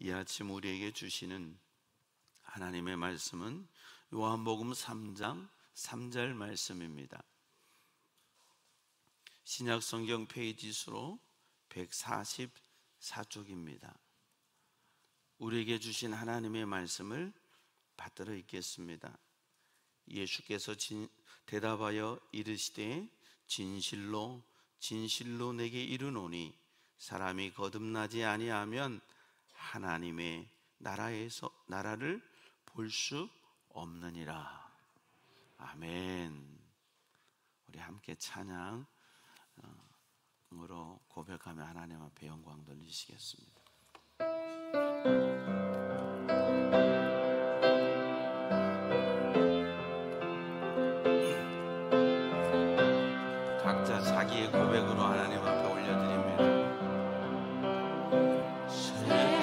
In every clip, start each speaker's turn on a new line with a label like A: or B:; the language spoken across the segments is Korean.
A: 이 아침 우리에게 주시는 하나님의 말씀은 요한복음 3장 3절 말씀입니다. 신약성경 페이지 수로 144쪽입니다. 우리에게 주신 하나님의 말씀을 받들어 읽겠습니다. 예수께서 대답하여 이르시되 진실로 진실로 내게 이르노니 사람이 거듭나지 아니하면 하나님의 나라를 볼 수 없느니라. 아멘. 우리 함께 찬양으로 고백하며 하나님 앞에 영광 돌리시겠습니다. 각자 자기의 고백으로 하나님 앞에 올려드립니다.
B: 세상에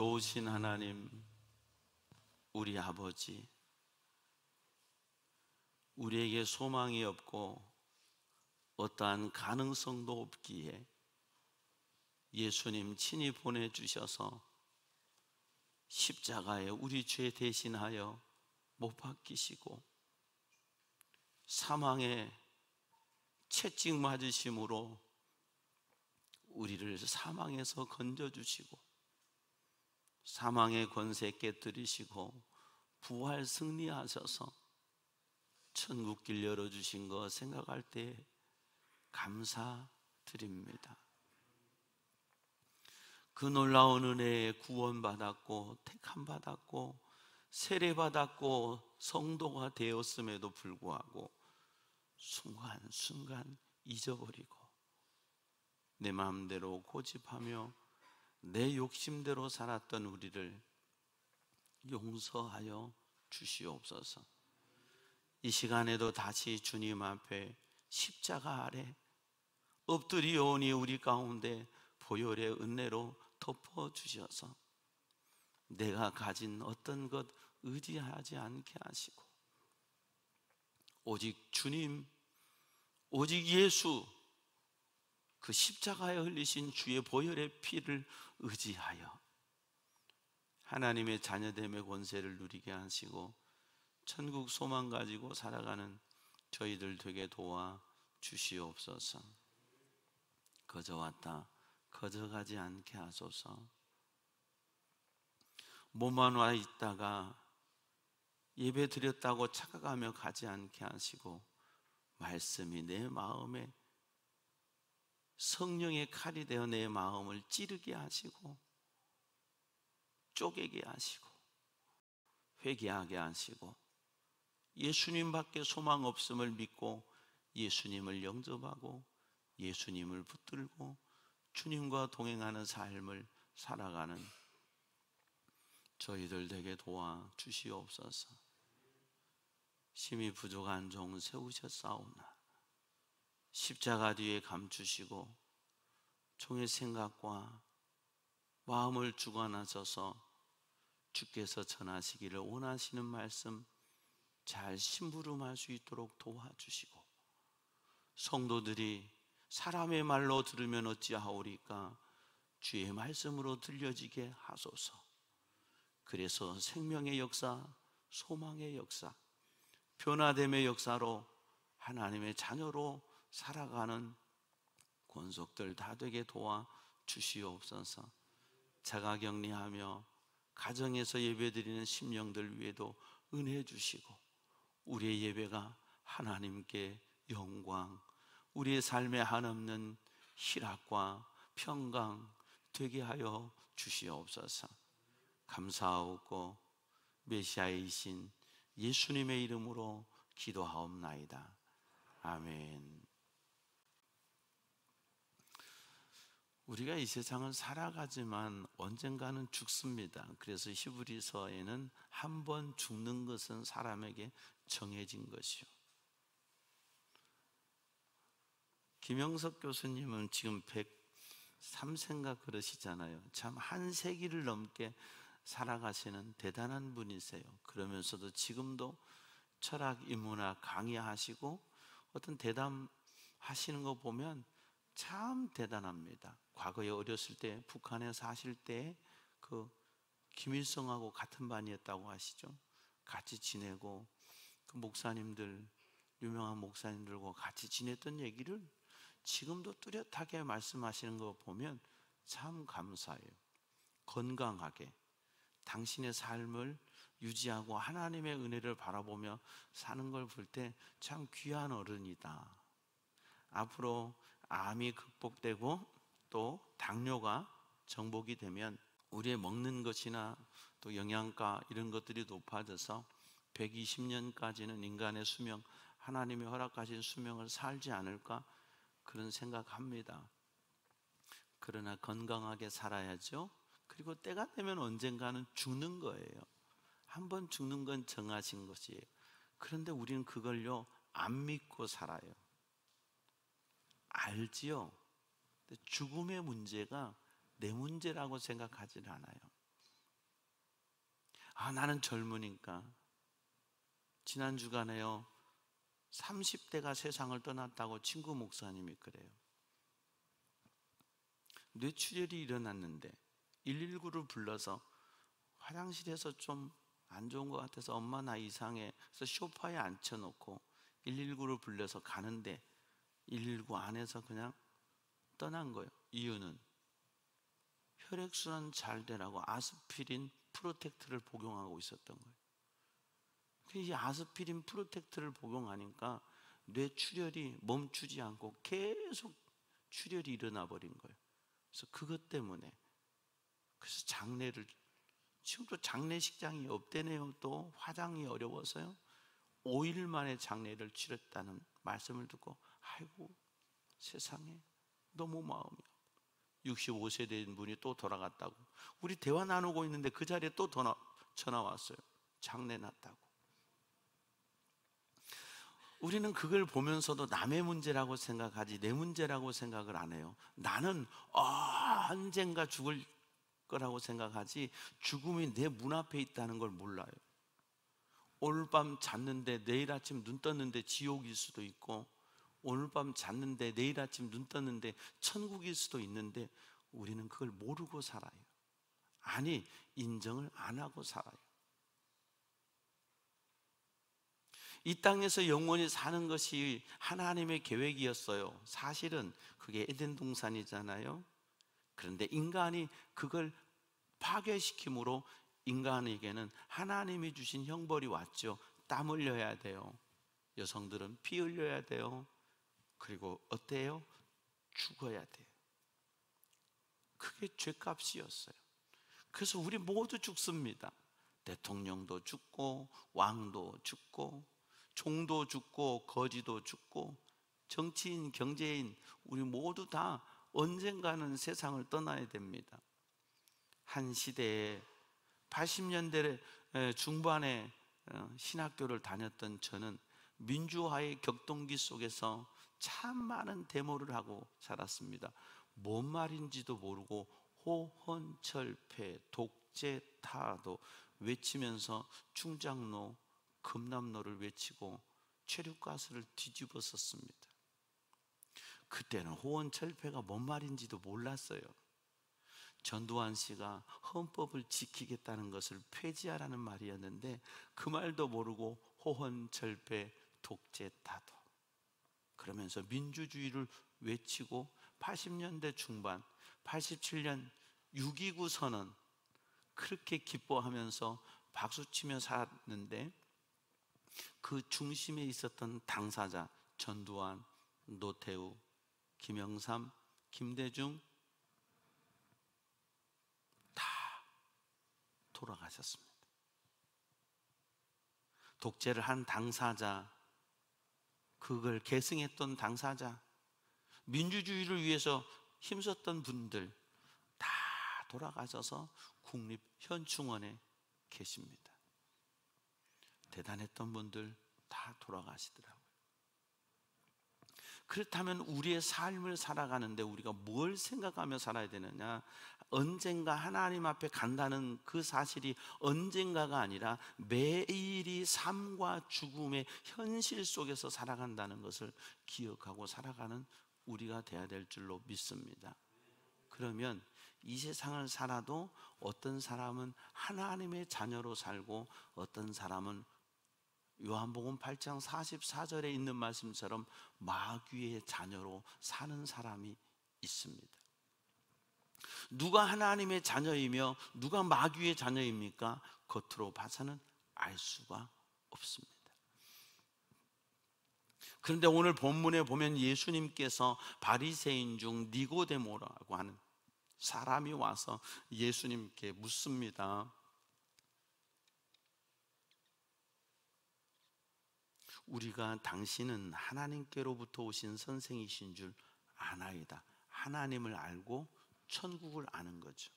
A: 좋으신 하나님, 우리 아버지, 우리에게 소망이 없고 어떠한 가능성도 없기에 예수님 친히 보내주셔서 십자가에 우리 죄 대신하여 못 박히시고 사망의 채찍 맞으심으로 우리를 사망에서 건져주시고 사망의 권세 깨뜨리시고 부활 승리하셔서 천국길 열어주신 거 생각할 때 감사드립니다. 그 놀라운 은혜에 구원받았고 택함받았고 세례받았고 성도가 되었음에도 불구하고 순간순간 잊어버리고 내 마음대로 고집하며 내 욕심대로 살았던 우리를 용서하여 주시옵소서. 이 시간에도 다시 주님 앞에 십자가 아래 엎드리오니 우리 가운데 보혈의 은혜로 덮어주셔서 내가 가진 어떤 것 의지하지 않게 하시고 오직 주님, 오직 예수, 그 십자가에 흘리신 주의 보혈의 피를 의지하여 하나님의 자녀됨의 권세를 누리게 하시고 천국 소망 가지고 살아가는 저희들 되게 도와 주시옵소서. 거저 왔다 거저 가지 않게 하소서. 몸만 와 있다가 예배 드렸다고 착각하며 가지 않게 하시고 말씀이 내 마음에 성령의 칼이 되어 내 마음을 찌르게 하시고 쪼개게 하시고 회개하게 하시고 예수님밖에 소망 없음을 믿고 예수님을 영접하고 예수님을 붙들고 주님과 동행하는 삶을 살아가는 저희들 되게 도와 주시옵소서. 심히 부족한 종 세우셨사오나 십자가 뒤에 감추시고 종의 생각과 마음을 주관하셔서 주께서 전하시기를 원하시는 말씀 잘 심부름할 수 있도록 도와주시고 성도들이 사람의 말로 들으면 어찌하오리까 주의 말씀으로 들려지게 하소서. 그래서 생명의 역사, 소망의 역사, 변화됨의 역사로 하나님의 자녀로 살아가는 권속들 다 되게 도와 주시옵소서. 자가격리하며 가정에서 예배드리는 심령들 위에도 은혜 주시고 우리의 예배가 하나님께 영광, 우리의 삶에 한없는 희락과 평강 되게 하여 주시옵소서. 감사하고 메시아이신 예수님의 이름으로 기도하옵나이다. 아멘. 우리가 이 세상을 살아가지만 언젠가는 죽습니다. 그래서 히브리서에는 한 번 죽는 것은 사람에게 정해진 것이요. 김영석 교수님은 지금 103세인가 그러시잖아요. 참 한 세기를 넘게 살아가시는 대단한 분이세요. 그러면서도 지금도 철학, 인문학 강의하시고 어떤 대담하시는 거 보면 참 대단합니다. 과거에 어렸을 때 북한에 사실 때 그 김일성하고 같은 반이었다고 하시죠. 같이 지내고 그 목사님들, 유명한 목사님들과 같이 지냈던 얘기를 지금도 뚜렷하게 말씀하시는 거 보면 참 감사해요. 건강하게 당신의 삶을 유지하고 하나님의 은혜를 바라보며 사는 걸 볼 때 참 귀한 어른이다. 앞으로 암이 극복되고 또 당뇨가 정복이 되면 우리의 먹는 것이나 또 영양가 이런 것들이 높아져서 120년까지는 인간의 수명, 하나님이 허락하신 수명을 살지 않을까 그런 생각합니다. 그러나 건강하게 살아야죠. 그리고 때가 되면 언젠가는 죽는 거예요. 한번 죽는 건 정하신 것이에요. 그런데 우리는 그걸요 안 믿고 살아요. 알지요. 근데 죽음의 문제가 내 문제라고 생각하지는 않아요. 나는 젊으니까. 지난 주간에요, 30대가 세상을 떠났다고 친구 목사님이 그래요. 뇌출혈이 일어났는데 119를 불러서 화장실에서 좀 안 좋은 것 같아서 엄마 나 이상해 그래서 소파에 앉혀놓고 119를 불러서 가는데 119 안에서 그냥 떠난 거예요. 이유는 혈액순환 잘 되라고 아스피린 프로텍트를 복용하고 있었던 거예요. 이 아스피린 프로텍트를 복용하니까 뇌출혈이 멈추지 않고 계속 출혈이 일어나 버린 거예요. 그래서 그것 때문에, 그래서 장례를, 지금도 장례식장이 없대네요. 또 화장이 어려워서요. 5일 만에 장례를 치렀다는 말씀을 듣고 아이고 세상에 너무 마음이, 65세 된 분이 또 돌아갔다고. 우리 대화 나누고 있는데 그 자리에 또 전화 왔어요. 장례 났다고. 우리는 그걸 보면서도 남의 문제라고 생각하지 내 문제라고 생각을 안 해요. 나는 언젠가 죽을 거라고 생각하지 죽음이 내 문 앞에 있다는 걸 몰라요. 오늘 밤 잤는데 내일 아침 눈 떴는데 지옥일 수도 있고, 오늘 밤 잤는데 내일 아침 눈 떴는데 천국일 수도 있는데 우리는 그걸 모르고 살아요. 아니, 인정을 안 하고 살아요. 이 땅에서 영원히 사는 것이 하나님의 계획이었어요. 사실은 그게 에덴 동산이잖아요. 그런데 인간이 그걸 파괴시킴으로 인간에게는 하나님이 주신 형벌이 왔죠. 땀 흘려야 돼요. 여성들은 피 흘려야 돼요. 그리고 어때요? 죽어야 돼요. 그게 죄값이었어요. 그래서 우리 모두 죽습니다. 대통령도 죽고 왕도 죽고 종도 죽고 거지도 죽고 정치인, 경제인, 우리 모두 다 언젠가는 세상을 떠나야 됩니다. 한 시대에 80년대 중반에 신학교를 다녔던 저는 민주화의 격동기 속에서 참 많은 데모를 하고 살았습니다. 뭔 말인지도 모르고 호헌철폐, 독재타도 외치면서 충장로, 금남로를 외치고 최루가스를 뒤집었었습니다. 그때는 호헌철폐가 뭔 말인지도 몰랐어요. 전두환 씨가 헌법을 지키겠다는 것을 폐지하라는 말이었는데 그 말도 모르고 호헌철폐, 독재타도 그러면서 민주주의를 외치고 80년대 중반, 87년 6.29 선언 그렇게 기뻐하면서 박수치며 살았는데 그 중심에 있었던 당사자 전두환, 노태우, 김영삼, 김대중 다 돌아가셨습니다. 독재를 한 당사자, 그걸 계승했던 당사자, 민주주의를 위해서 힘썼던 분들 다 돌아가셔서 국립현충원에 계십니다. 대단했던 분들 다 돌아가시더라고요. 그렇다면 우리의 삶을 살아가는데 우리가 뭘 생각하며 살아야 되느냐? 언젠가 하나님 앞에 간다는 그 사실이 언젠가가 아니라 매일이 삶과 죽음의 현실 속에서 살아간다는 것을 기억하고 살아가는 우리가 돼야 될 줄로 믿습니다. 그러면 이 세상을 살아도 어떤 사람은 하나님의 자녀로 살고 어떤 사람은 요한복음 8장 44절에 있는 말씀처럼 마귀의 자녀로 사는 사람이 있습니다. 누가 하나님의 자녀이며 누가 마귀의 자녀입니까? 겉으로 봐서는 알 수가 없습니다. 그런데 오늘 본문에 보면 예수님께서 바리새인 중 니고데모라고 하는 사람이 와서 예수님께 묻습니다. 우리가 당신은 하나님께로부터 오신 선생이신 줄 아나이다. 하나님을 알고 천국을 아는 거죠.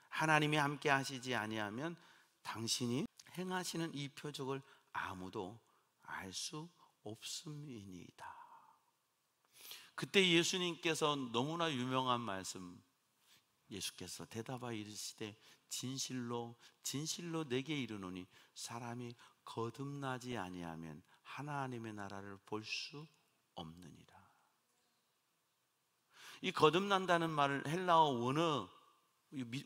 A: 하나님이 함께 하시지 아니하면 당신이 행하시는 이 표적을 아무도 알 수 없음이니이다. 그때 예수님께서 너무나 유명한 말씀, 예수께서 대답하여 이르시되 진실로 진실로 내게 이르노니 사람이 거듭나지 아니하면 하나님의 나라를 볼 수 없느니라. 이 거듭난다는 말을 헬라어 원어,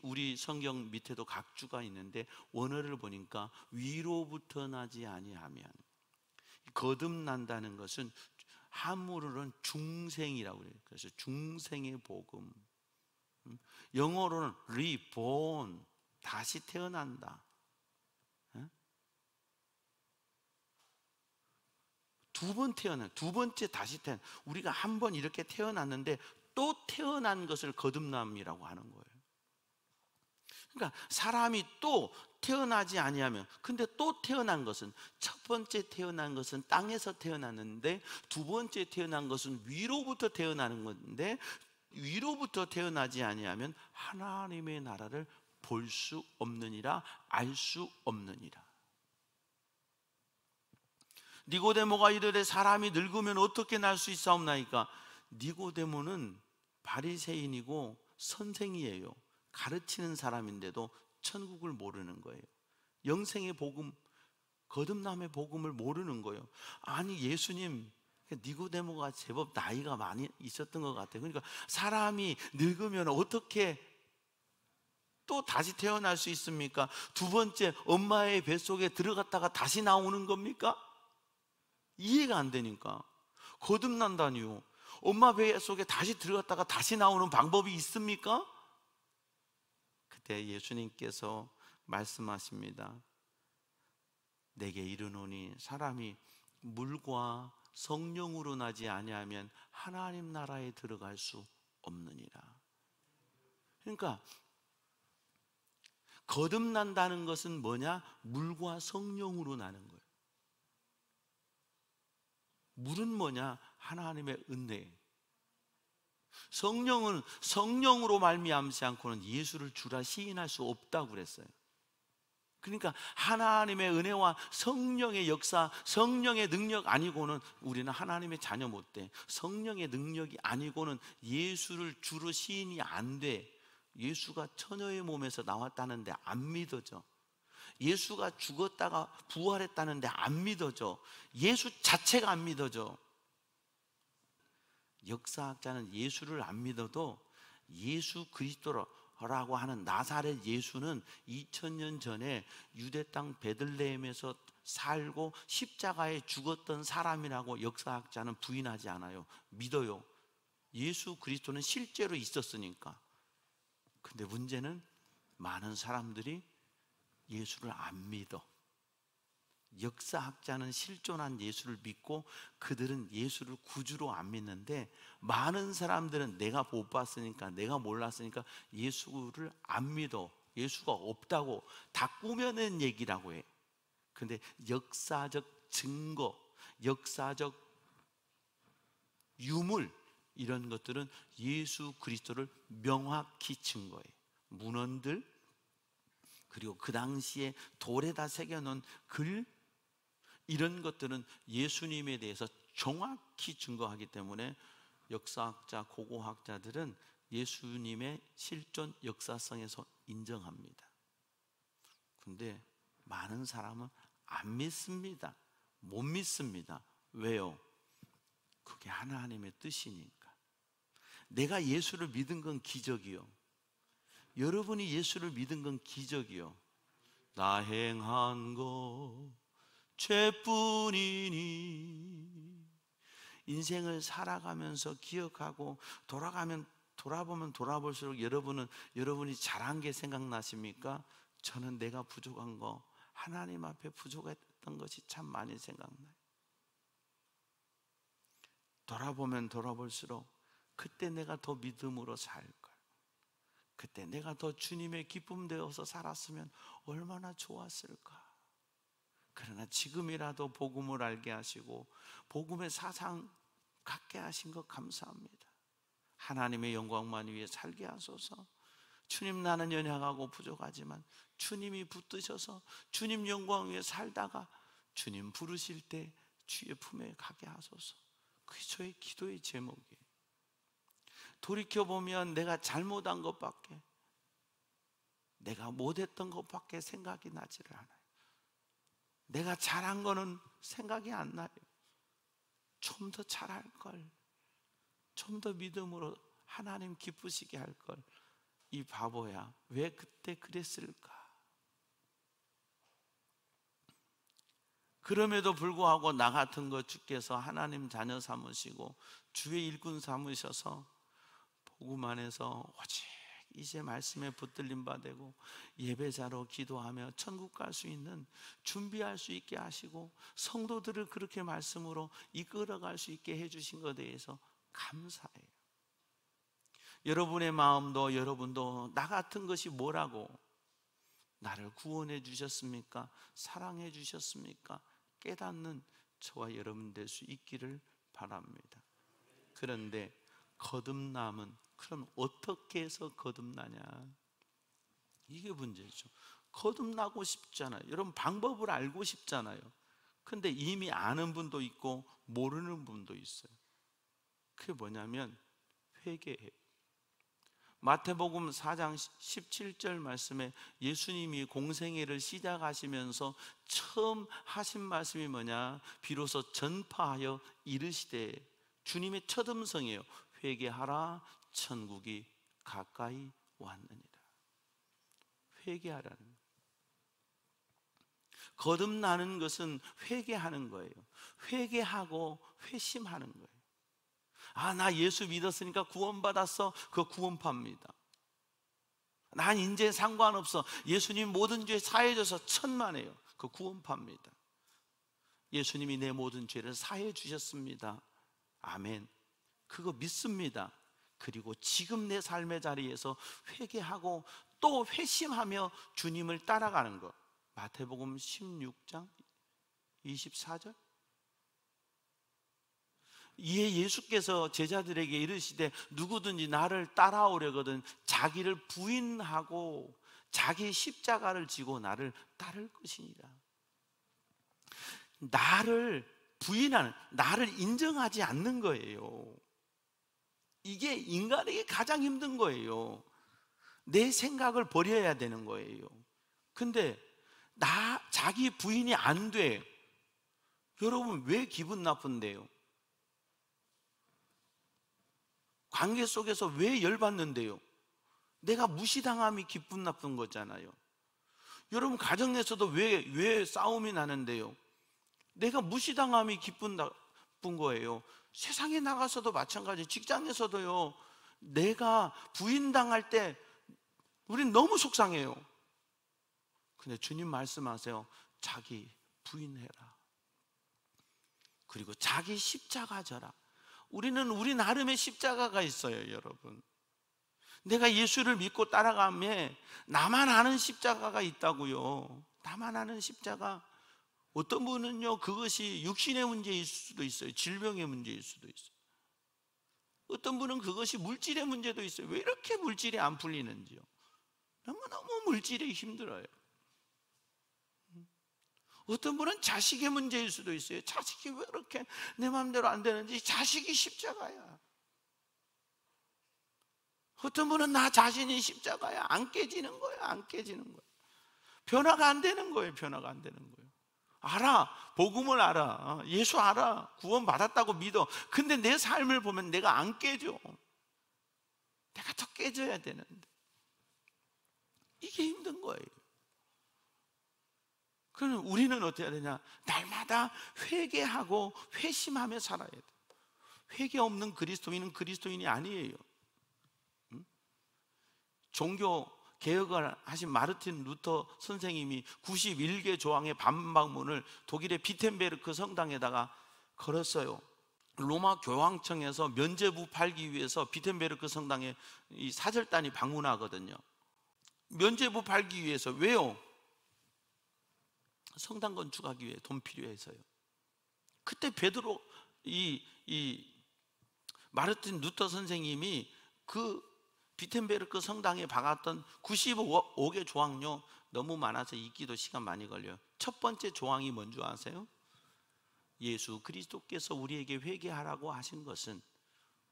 A: 우리 성경 밑에도 각주가 있는데 원어를 보니까 위로부터 나지 아니하면, 거듭난다는 것은 한문으로는 중생이라고 그래요. 그래서 중생의 복음. 영어로는 reborn, 다시 태어난다. 두 번 태어난, 두 번째 다시 태어난, 우리가 한 번 이렇게 태어났는데 또 태어난 것을 거듭남이라고 하는 거예요. 그러니까 사람이 또 태어나지 아니하면, 근데 또 태어난 것은, 첫 번째 태어난 것은 땅에서 태어났는데 두 번째 태어난 것은 위로부터 태어나는 건데, 위로부터 태어나지 아니하면 하나님의 나라를 볼 수 없느니라, 알 수 없느니라. 니고데모가 이르되 사람이 늙으면 어떻게 날 수 있사옵나이까? 니고데모는 바리새인이고 선생이에요. 가르치는 사람인데도 천국을 모르는 거예요. 영생의 복음, 거듭남의 복음을 모르는 거예요. 아니 예수님, 니고데모가 제법 나이가 많이 있었던 것 같아요. 그러니까 사람이 늙으면 어떻게 또 다시 태어날 수 있습니까? 두 번째 엄마의 뱃속에 들어갔다가 다시 나오는 겁니까? 이해가 안 되니까. 거듭난다니요. 엄마 뱃속에 다시 들어갔다가 다시 나오는 방법이 있습니까? 그때 예수님께서 말씀하십니다. 내게 이르노니 사람이 물과 성령으로 나지 아니하면 하나님 나라에 들어갈 수 없느니라. 그러니까 거듭난다는 것은 뭐냐? 물과 성령으로 나는 거예요. 물은 뭐냐? 하나님의 은혜. 성령은 성령으로 말미암지 않고는 예수를 주라 시인할 수 없다고 그랬어요. 그러니까 하나님의 은혜와 성령의 역사, 성령의 능력 아니고는 우리는 하나님의 자녀 못 돼. 성령의 능력이 아니고는 예수를 주로 시인이 안 돼. 예수가 처녀의 몸에서 나왔다는데 안 믿어져. 예수가 죽었다가 부활했다는데 안 믿어져. 예수 자체가 안 믿어져. 역사학자는 예수를 안 믿어도 예수 그리스도라고 하는 나사렛 예수는 2000년 전에 유대 땅 베들레헴에서 살고 십자가에 죽었던 사람이라고 역사학자는 부인하지 않아요. 믿어요. 예수 그리스도는 실제로 있었으니까. 근데 문제는 많은 사람들이 예수를 안 믿어. 역사학자는 실존한 예수를 믿고 그들은 예수를 구주로 안 믿는데, 많은 사람들은 내가 못 봤으니까, 내가 몰랐으니까 예수를 안 믿어. 예수가 없다고 다 꾸며낸 얘기라고 해. 근데 역사적 증거, 역사적 유물, 이런 것들은 예수 그리스도를 명확히 증거해. 문헌들, 그리고 그 당시에 돌에다 새겨놓은 글, 이런 것들은 예수님에 대해서 정확히 증거하기 때문에 역사학자, 고고학자들은 예수님의 실존 역사성에서 인정합니다. 근데 많은 사람은 안 믿습니다. 못 믿습니다. 왜요? 그게 하나님의 뜻이니까. 내가 예수를 믿은 건 기적이요. 여러분이 예수를 믿은 건 기적이요. 나 행한 거 죄뿐이니. 인생을 살아가면서 기억하고 돌아보면 돌아볼수록 여러분이 잘한 게 생각나십니까? 저는 내가 부족한 거, 하나님 앞에 부족했던 것이 참 많이 생각나요. 돌아보면 돌아볼수록 그때 내가 더 믿음으로 살걸, 그때 내가 더 주님의 기쁨 되어서 살았으면 얼마나 좋았을까. 그러나 지금이라도 복음을 알게 하시고 복음의 사상 갖게 하신 것 감사합니다. 하나님의 영광만 위해 살게 하소서. 주님, 나는 연약하고 부족하지만 주님이 붙드셔서 주님 영광 위에 살다가 주님 부르실 때 주의 품에 가게 하소서. 그게 저의 기도의 제목이에요. 돌이켜보면 내가 잘못한 것밖에, 내가 못했던 것밖에 생각이 나지를 않아요. 내가 잘한 거는 생각이 안 나요. 좀 더 잘할 걸, 좀 더 믿음으로 하나님 기쁘시게 할 걸. 이 바보야, 왜 그때 그랬을까? 그럼에도 불구하고 나 같은 거 주께서 하나님 자녀 삼으시고 주의 일꾼 삼으셔서 복음 안에서 오직 이제 말씀에 붙들림 받고 예배자로 기도하며 천국 갈 수 있는 준비할 수 있게 하시고 성도들을 그렇게 말씀으로 이끌어갈 수 있게 해주신 것에 대해서 감사해요. 여러분의 마음도, 여러분도 나 같은 것이 뭐라고, 나를 구원해 주셨습니까? 사랑해 주셨습니까? 깨닫는 저와 여러분 될 수 있기를 바랍니다. 그런데 거듭남은, 그럼 어떻게 해서 거듭나냐? 이게 문제죠. 거듭나고 싶잖아요. 여러분 방법을 알고 싶잖아요. 근데 이미 아는 분도 있고 모르는 분도 있어요. 그게 뭐냐면 회개해요. 마태복음 4장 17절 말씀에 예수님이 공생애를 시작하시면서 처음 하신 말씀이 뭐냐? 비로소 전파하여 이르시되, 주님의 첫 음성이에요. 회개하라, 천국이 가까이 왔느니라. 회개하라는 거예요. 거듭나는 것은 회개하는 거예요. 회개하고 회심하는 거예요. 아, 나 예수 믿었으니까 구원받았어. 그거 구원파입니다. 난 이제 상관없어. 예수님 모든 죄 사해줘서 천만에요. 그거 구원파입니다. 예수님이 내 모든 죄를 사해 주셨습니다. 아멘. 그거 믿습니다. 그리고 지금 내 삶의 자리에서 회개하고 또 회심하며 주님을 따라가는 것. 마태복음 16장 24절. 이에 예수께서 제자들에게 이르시되, 누구든지 나를 따라오려거든 자기를 부인하고 자기 십자가를 지고 나를 따를 것이니라. 나를 부인하는, 나를 인정하지 않는 거예요. 이게 인간에게 가장 힘든 거예요. 내 생각을 버려야 되는 거예요. 근데 자기 부인이 안 돼. 여러분 왜 기분 나쁜데요? 관계 속에서 왜 열받는데요? 내가 무시당함이 기분 나쁜 거잖아요. 여러분 가정 내에서도 왜 싸움이 나는데요? 내가 무시당함이 기분 나쁜 거예요. 세상에 나가서도 마찬가지, 직장에서도요. 내가 부인당할 때 우린 너무 속상해요. 근데 주님 말씀하세요. 자기 부인해라. 그리고 자기 십자가 져라. 우리는 우리 나름의 십자가가 있어요, 여러분. 내가 예수를 믿고 따라가면 나만 아는 십자가가 있다고요. 나만 아는 십자가. 어떤 분은요, 그것이 육신의 문제일 수도 있어요. 질병의 문제일 수도 있어요. 어떤 분은 그것이 물질의 문제도 있어요. 왜 이렇게 물질이 안 풀리는지요? 너무너무 물질이 힘들어요. 어떤 분은 자식의 문제일 수도 있어요. 자식이 왜 이렇게 내 마음대로 안 되는지, 자식이 십자가야. 어떤 분은 나 자신이 십자가야. 안 깨지는 거야, 안 깨지는 거야. 변화가 안 되는 거예요, 변화가 안 되는 거예요. 알아, 복음을 알아, 예수 알아, 구원 받았다고 믿어. 근데 내 삶을 보면 내가 안 깨져. 내가 더 깨져야 되는데 이게 힘든 거예요. 그럼 우리는 어떻게 해야 되냐? 날마다 회개하고 회심하며 살아야 돼. 회개 없는 그리스도인은 그리스도인이 아니에요. 종교 개혁을 하신 마르틴 루터 선생님이 91개 조항의 반박문을 독일의 비텐베르크 성당에다가 걸었어요. 로마 교황청에서 면죄부 팔기 위해서 비텐베르크 성당에 이 사절단이 방문하거든요. 면죄부 팔기 위해서. 왜요? 성당 건축하기 위해 돈 필요해서요. 그때 베드로 마르틴 루터 선생님이 그 비텐베르크 성당에 박았던 95개 조항요, 너무 많아서 읽기도 시간 많이 걸려요. 첫 번째 조항이 뭔지 아세요? 예수 그리스도께서 우리에게 회개하라고 하신 것은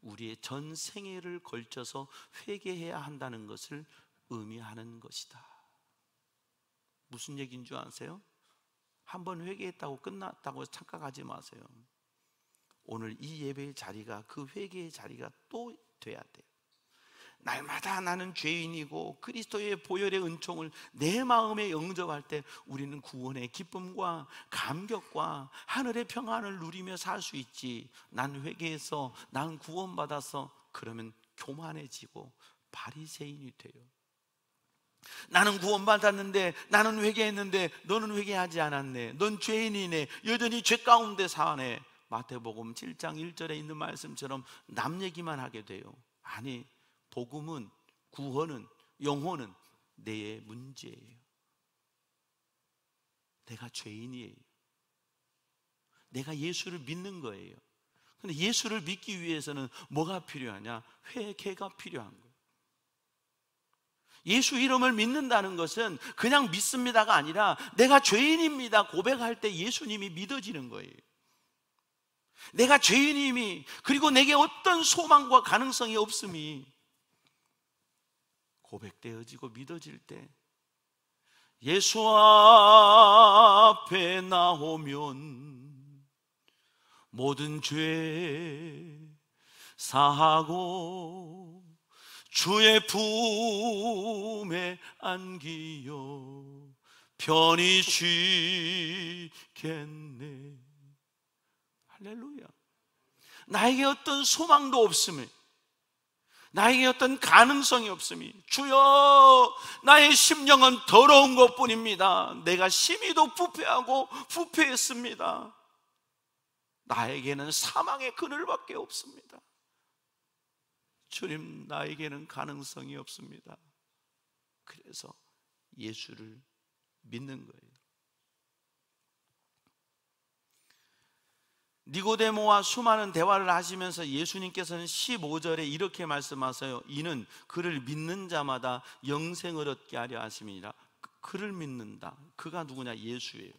A: 우리의 전 생애를 걸쳐서 회개해야 한다는 것을 의미하는 것이다. 무슨 얘기인 줄 아세요? 한번 회개했다고 끝났다고 착각하지 마세요. 오늘 이 예배의 자리가 그 회개의 자리가 또 돼야 돼요. 날마다 나는 죄인이고 그리스도의 보혈의 은총을 내 마음에 영접할 때 우리는 구원의 기쁨과 감격과 하늘의 평안을 누리며 살 수 있지. 난 회개해서 난 구원받아서 그러면 교만해지고 바리새인이 돼요. 나는 구원받았는데, 나는 회개했는데 너는 회개하지 않았네, 넌 죄인이네, 여전히 죄 가운데 사네. 마태복음 7장 1절에 있는 말씀처럼 남 얘기만 하게 돼요. 아니, 복음은, 구원은, 영혼은 내 문제예요. 내가 죄인이에요. 내가 예수를 믿는 거예요. 근데 예수를 믿기 위해서는 뭐가 필요하냐? 회개가 필요한 거예요. 예수 이름을 믿는다는 것은 그냥 믿습니다가 아니라 내가 죄인입니다 고백할 때 예수님이 믿어지는 거예요. 내가 죄인임이, 그리고 내게 어떤 소망과 가능성이 없음이 고백되어지고 믿어질 때 예수 앞에 나오면 모든 죄 사하고 주의 품에 안기어 편히 쉬겠네. 할렐루야. 나에게 어떤 소망도 없음이, 나에게 어떤 가능성이 없음이, 주여 나의 심령은 더러운 것뿐입니다. 내가 심히도 부패하고 부패했습니다. 나에게는 사망의 그늘밖에 없습니다. 주님, 나에게는 가능성이 없습니다. 그래서 예수를 믿는 거예요. 니고데모와 수많은 대화를 하시면서 예수님께서는 15절에 이렇게 말씀하세요. 이는 그를 믿는 자마다 영생을 얻게 하려 하심이니라. 그를 믿는다. 그가 누구냐? 예수예요.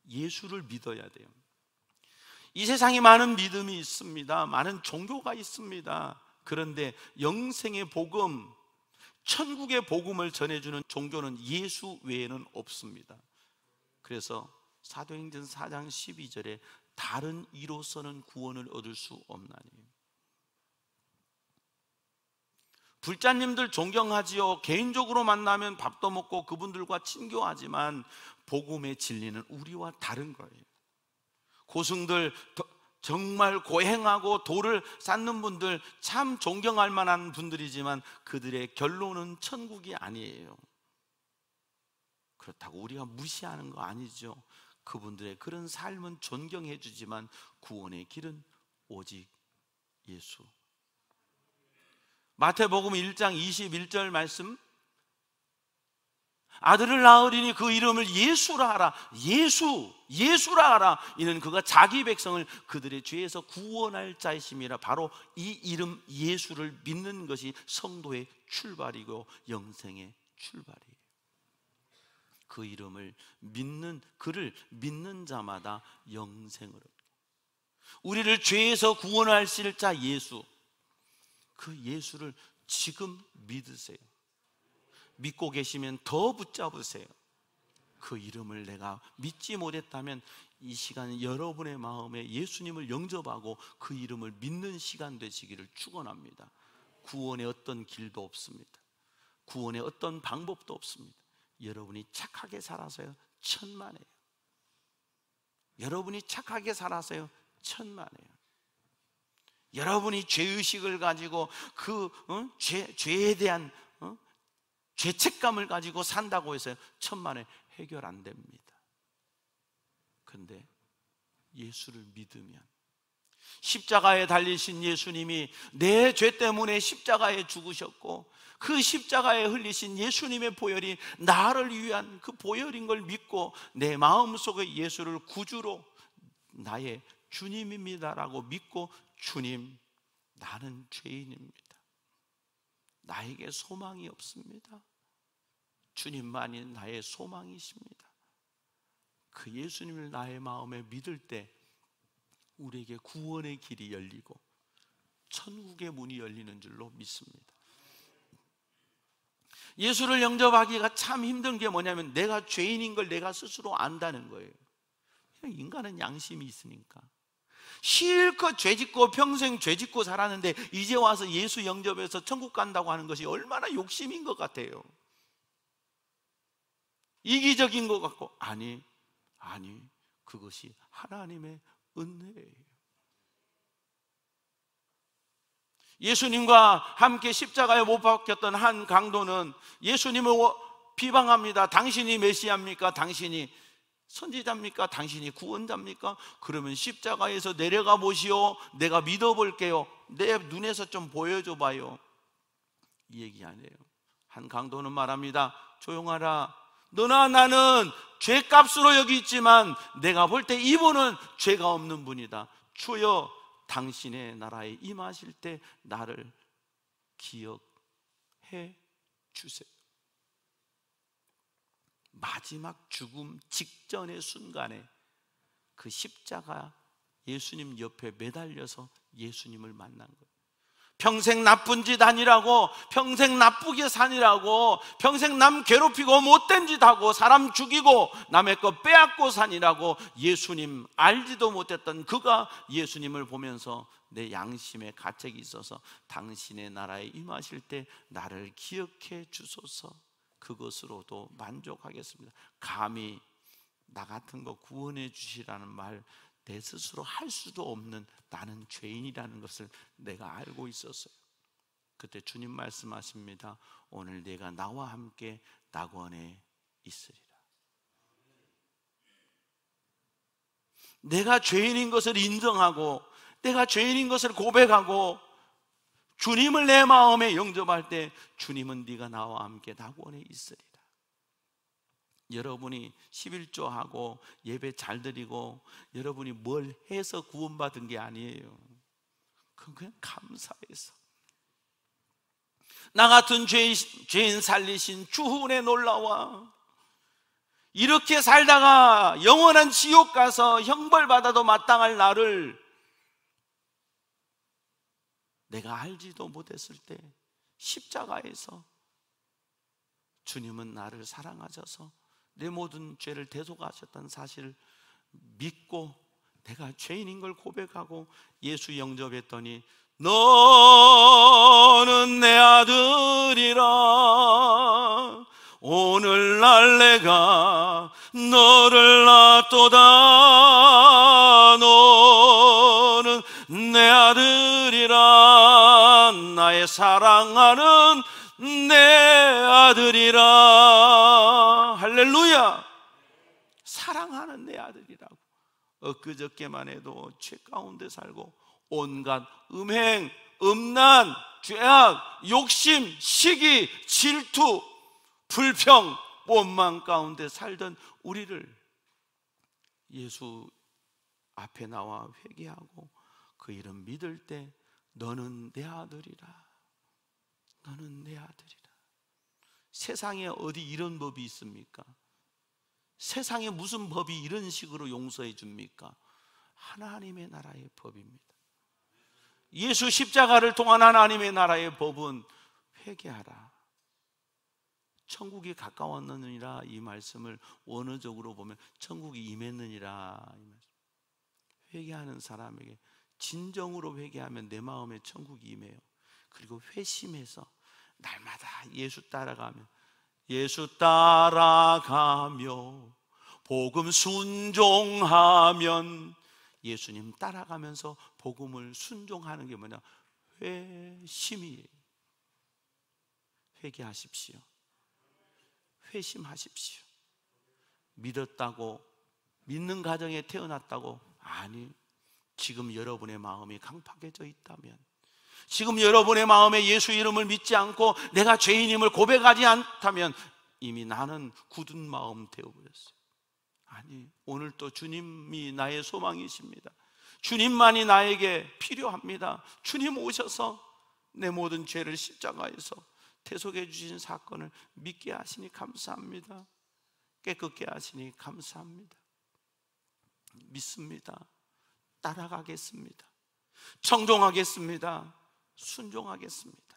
A: 예수를 믿어야 돼요. 이 세상에 많은 믿음이 있습니다. 많은 종교가 있습니다. 그런데 영생의 복음, 천국의 복음을 전해주는 종교는 예수 외에는 없습니다. 그래서 사도행전 4장 12절에 다른 이로서는 구원을 얻을 수 없나니. 불자님들 존경하지요. 개인적으로 만나면 밥도 먹고 그분들과 친교하지만 복음의 진리는 우리와 다른 거예요. 고승들, 정말 고행하고 도를 쌓는 분들 참 존경할 만한 분들이지만 그들의 결론은 천국이 아니에요. 그렇다고 우리가 무시하는 거 아니죠. 그분들의 그런 삶은 존경해 주지만 구원의 길은 오직 예수. 마태복음 1장 21절 말씀, 아들을 낳으리니 그 이름을 예수라 하라. 예수라 하라. 이는 그가 자기 백성을 그들의 죄에서 구원할 자이심이라. 바로 이 이름 예수를 믿는 것이 성도의 출발이고 영생의 출발이에요. 그 이름을 믿는, 그를 믿는 자마다 영생을 얻고, 우리를 죄에서 구원하실 자 예수, 그 예수를 지금 믿으세요. 믿고 계시면 더 붙잡으세요. 그 이름을 내가 믿지 못했다면 이 시간 여러분의 마음에 예수님을 영접하고 그 이름을 믿는 시간 되시기를 축원합니다. 구원의 어떤 길도 없습니다. 구원의 어떤 방법도 없습니다. 여러분이 착하게 살아서요, 천만에요. 여러분이 착하게 살아서요, 천만에요. 여러분이 죄의식을 가지고 죄에 대한 죄책감을 가지고 산다고 해서 천만에 해결 안 됩니다. 그런데 예수를 믿으면, 십자가에 달리신 예수님이 내 죄 때문에 십자가에 죽으셨고 그 십자가에 흘리신 예수님의 보혈이 나를 위한 그 보혈인 걸 믿고 내 마음속에 예수를 구주로 나의 주님입니다라고 믿고, 주님, 나는 죄인입니다. 나에게 소망이 없습니다. 주님만이 나의 소망이십니다. 그 예수님을 나의 마음에 믿을 때 우리에게 구원의 길이 열리고 천국의 문이 열리는 줄로 믿습니다. 예수를 영접하기가 참 힘든 게 뭐냐면 내가 죄인인 걸 내가 스스로 안다는 거예요. 인간은 양심이 있으니까 실컷 죄짓고 평생 죄짓고 살았는데 이제 와서 예수 영접해서 천국 간다고 하는 것이 얼마나 욕심인 것 같아요. 이기적인 것 같고 아니 그것이 하나님의 은혜예요. 예수님과 함께 십자가에 못 박혔던 한 강도는 예수님을 비방합니다. 당신이 메시아입니까? 당신이 선지자입니까? 당신이 구원자입니까? 그러면 십자가에서 내려가 보시오. 내가 믿어볼게요. 내 눈에서 좀 보여줘 봐요. 이 얘기 아니에요. 한 강도는 말합니다. 조용하라. 너나 나는 죄값으로 여기 있지만 내가 볼 때 이분은 죄가 없는 분이다. 주여 당신의 나라에 임하실 때 나를 기억해 주세요. 마지막 죽음 직전의 순간에 그 십자가 예수님 옆에 매달려서 예수님을 만난 거예요. 평생 나쁜 짓 아니라고, 평생 나쁘게 사니라고, 평생 남 괴롭히고 못된 짓 하고 사람 죽이고 남의 거 빼앗고 사니라고 예수님 알지도 못했던 그가 예수님을 보면서 내 양심에 가책이 있어서 당신의 나라에 임하실 때 나를 기억해 주소서, 그것으로도 만족하겠습니다. 감히 나 같은 거 구원해 주시라는 말 내 스스로 할 수도 없는 나는 죄인이라는 것을 내가 알고 있었어요. 그때 주님 말씀하십니다. 오늘 내가 나와 함께 낙원에 있으리라. 내가 죄인인 것을 인정하고 내가 죄인인 것을 고백하고 주님을 내 마음에 영접할 때 주님은 네가 나와 함께 낙원에 있으리라. 여러분이 11조하고 예배 잘 드리고 여러분이 뭘 해서 구원받은 게 아니에요. 그건 그냥 감사해서 나 같은 죄인 살리신 주훈의 놀라와 이렇게 살다가 영원한 지옥 가서 형벌받아도 마땅할 나를 내가 알지도 못했을 때 십자가에서 주님은 나를 사랑하셔서 내 모든 죄를 대속하셨다는 사실을 믿고 내가 죄인인 걸 고백하고 예수 영접했더니 너는 내 아들이라 오늘날 내가 너를 낳도다 너는 내 아들이라 나의 사랑하는 내 아들이라. 할렐루야. 사랑하는 내 아들이라고. 엊그저께만 해도 죄 가운데 살고 온갖 음행, 음란, 죄악, 욕심, 시기, 질투, 불평, 원망 가운데 살던 우리를 예수 앞에 나와 회개하고 그 이름 믿을 때 너는 내 아들이라. 너는 내 아들이라. 세상에 어디 이런 법이 있습니까? 세상에 무슨 법이 이런 식으로 용서해 줍니까? 하나님의 나라의 법입니다. 예수 십자가를 통한 하나님의 나라의 법은 회개하라. 천국이 가까웠느니라 이 말씀을 원어적으로 보면 천국이 임했느니라. 회개하는 사람에게 진정으로 회개하면 내 마음에 천국이 임해요. 그리고 회심해서 날마다 예수 따라가며 복음 순종하면 예수님 따라가면서 복음을 순종하는 게 뭐냐? 회심이에요. 회개하십시오. 회심하십시오. 믿었다고 믿는 가정에 태어났다고 아니, 지금 여러분의 마음이 강팍해져 있다면, 지금 여러분의 마음에 예수 이름을 믿지 않고 내가 죄인임을 고백하지 않다면 이미 나는 굳은 마음 되어버렸어요. 아니, 오늘 또 주님이 나의 소망이십니다. 주님만이 나에게 필요합니다. 주님 오셔서 내 모든 죄를 십자가에서 대속해 주신 사건을 믿게 하시니 감사합니다. 깨끗게 하시니 감사합니다. 믿습니다. 따라가겠습니다. 청종하겠습니다. 순종하겠습니다.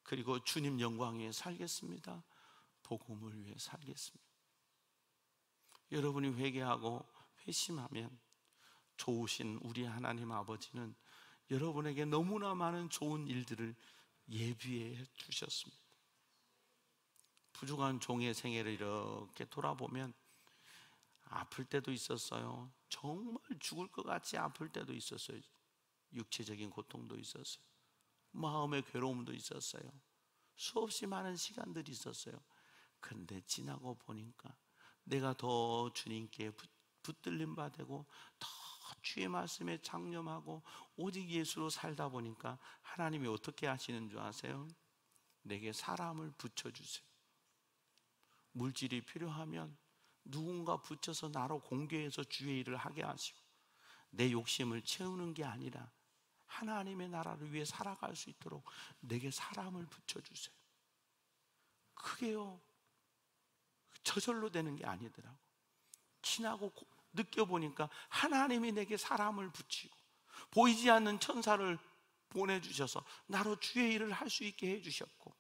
A: 그리고 주님 영광 위해 살겠습니다. 복음을 위해 살겠습니다. 여러분이 회개하고 회심하면 좋으신 우리 하나님 아버지는 여러분에게 너무나 많은 좋은 일들을 예비해 주셨습니다. 부족한 종의 생애를 이렇게 돌아보면 아플 때도 있었어요. 정말 죽을 것 같이 아플 때도 있었어요. 육체적인 고통도 있었어요. 마음의 괴로움도 있었어요. 수없이 많은 시간들이 있었어요. 그런데 지나고 보니까 내가 더 주님께 붙들림 받고 더 주의 말씀에 창념하고 오직 예수로 살다 보니까 하나님이 어떻게 하시는 줄 아세요? 내게 사람을 붙여주세요. 물질이 필요하면 누군가 붙여서 나로 공개해서 주의 일을 하게 하시고, 내 욕심을 채우는 게 아니라 하나님의 나라를 위해 살아갈 수 있도록 내게 사람을 붙여주세요. 그게요, 저절로 되는 게 아니더라고. 지나고 느껴보니까 하나님이 내게 사람을 붙이고 보이지 않는 천사를 보내주셔서 나로 주의 일을 할 수 있게 해주셨고,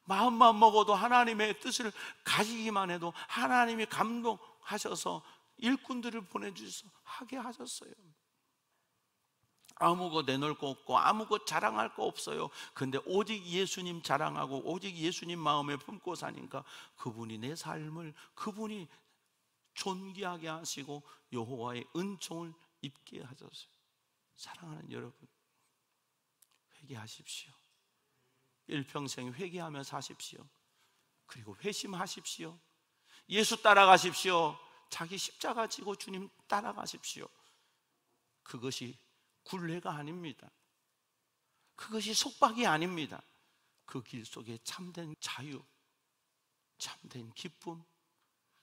A: 마음만 먹어도 하나님의 뜻을 가지기만 해도 하나님이 감동하셔서 일꾼들을 보내주셔서 하게 하셨어요. 아무것 내놓을 거 없고 아무것 자랑할 거 없어요. 근데 오직 예수님 자랑하고 오직 예수님 마음에 품고 사니까 그분이 내 삶을, 그분이 존귀하게 하시고 여호와의 은총을 입게 하셨어요. 사랑하는 여러분, 회개하십시오. 일평생 회개하며 사십시오. 그리고 회심하십시오. 예수 따라가십시오. 자기 십자가 지고 주님 따라가십시오. 그것이 굴레가 아닙니다. 그것이 속박이 아닙니다. 그 길 속에 참된 자유, 참된 기쁨,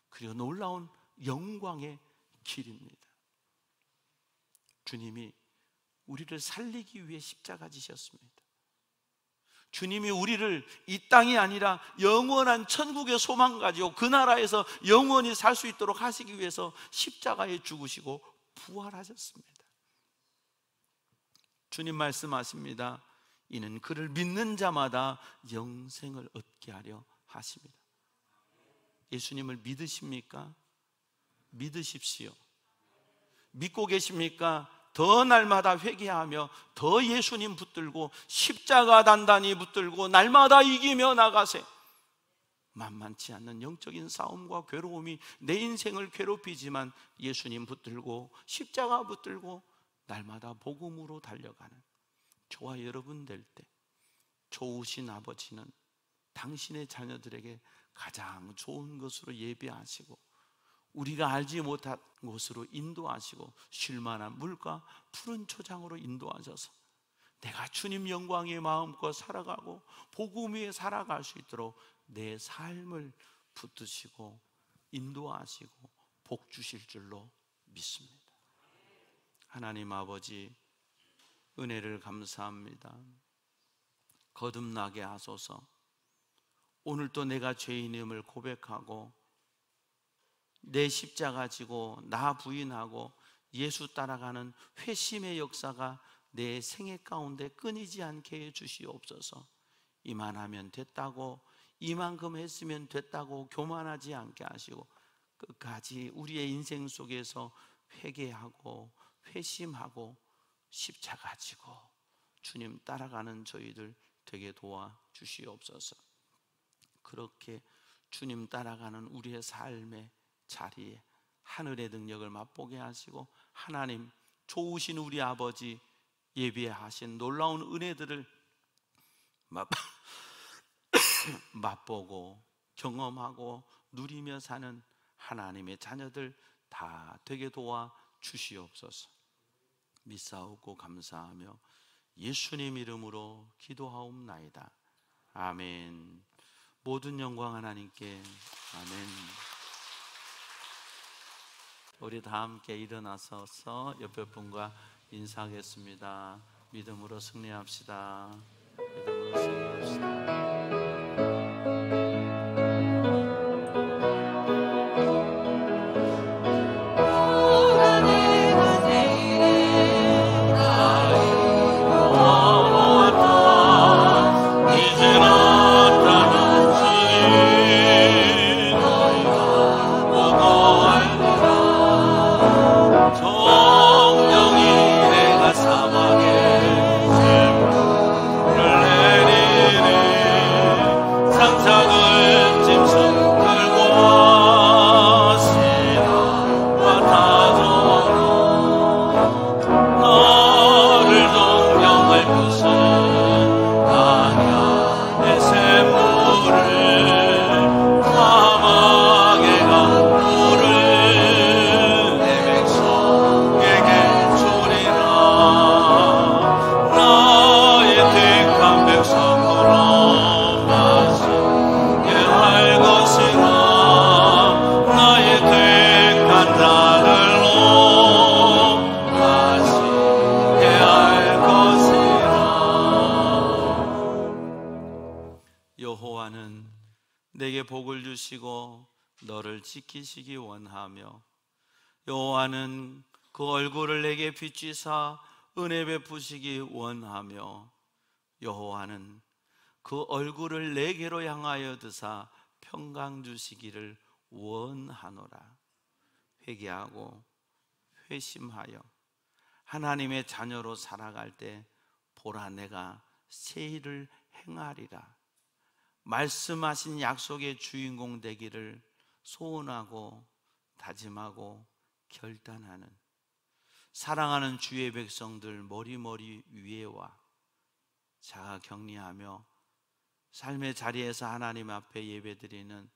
A: 그리고 놀라운 영광의 길입니다. 주님이 우리를 살리기 위해 십자가 지셨습니다. 주님이 우리를 이 땅이 아니라 영원한 천국의 소망 가지고 그 나라에서 영원히 살 수 있도록 하시기 위해서 십자가에 죽으시고 부활하셨습니다. 주님 말씀하십니다. 이는 그를 믿는 자마다 영생을 얻게 하려 하십니다. 예수님을 믿으십니까? 믿으십시오. 믿고 계십니까? 더 날마다 회개하며 더 예수님 붙들고 십자가 단단히 붙들고 날마다 이기며 나가세요. 만만치 않는 영적인 싸움과 괴로움이 내 인생을 괴롭히지만 예수님 붙들고 십자가 붙들고 날마다 복음으로 달려가는 저와 여러분 될 때, 좋으신 아버지는 당신의 자녀들에게 가장 좋은 것으로 예비하시고 우리가 알지 못한 곳으로 인도하시고 쉴만한 물과 푸른 초장으로 인도하셔서 내가 주님 영광의 마음껏 살아가고 복음 위에 살아갈 수 있도록 내 삶을 붙드시고 인도하시고 복 주실 줄로 믿습니다. 하나님 아버지, 은혜를 감사합니다. 거듭나게 하소서. 오늘도 내가 죄인임을 고백하고 내 십자가 지고 나 부인하고 예수 따라가는 회심의 역사가 내 생애 가운데 끊이지 않게 해 주시옵소서. 이만하면 됐다고, 이만큼 했으면 됐다고 교만하지 않게 하시고 끝까지 우리의 인생 속에서 회개하고 회심하고 십자가 지고 주님 따라가는 저희들 되게 도와주시옵소서. 그렇게 주님 따라가는 우리의 삶의 자리에 하늘의 능력을 맛보게 하시고 하나님 좋으신 우리 아버지 예비하신 놀라운 은혜들을 맛보고 경험하고 누리며 사는 하나님의 자녀들 다 되게 도와 주시옵소서. 믿사옵고 감사하며 예수님 이름으로 기도하옵나이다. 아멘. 모든 영광 하나님께. 아멘. 우리 다 함께 일어나서서 옆에 분과 인사하겠습니다. 믿음으로 승리합시다. 믿음으로 승리합시다.
B: 이제는
A: 내게 복을 주시고 너를 지키시기 원하며, 여호와는 그 얼굴을 내게 비추사 은혜 베푸시기 원하며, 여호와는 그 얼굴을 내게로 향하여 드사 평강 주시기를 원하노라. 회개하고 회심하여 하나님의 자녀로 살아갈 때 보라, 내가 새 일을 행하리라. 말씀하신 약속의 주인공 되기를 소원하고 다짐하고 결단하는, 사랑하는 주의 백성들 머리머리 위에와 자가 격리하며 삶의 자리에서 하나님 앞에 예배드리는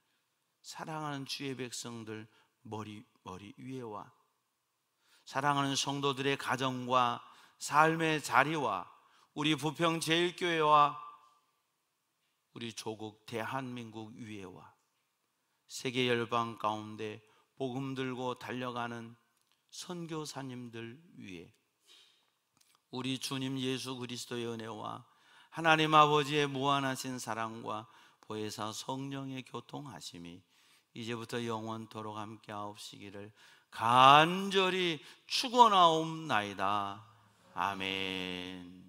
A: 사랑하는 주의 백성들 머리 위에와 사랑하는 성도들의 가정과 삶의 자리와 우리 부평제일교회와 우리 조국 대한민국 위에와 세계 열방 가운데 복음 들고 달려가는 선교사님들 위에 우리 주님 예수 그리스도의 은혜와 하나님 아버지의 무한하신 사랑과 보혜사 성령의 교통하심이 이제부터 영원토록 함께하옵시기를 간절히 축원하옵나이다. 아멘.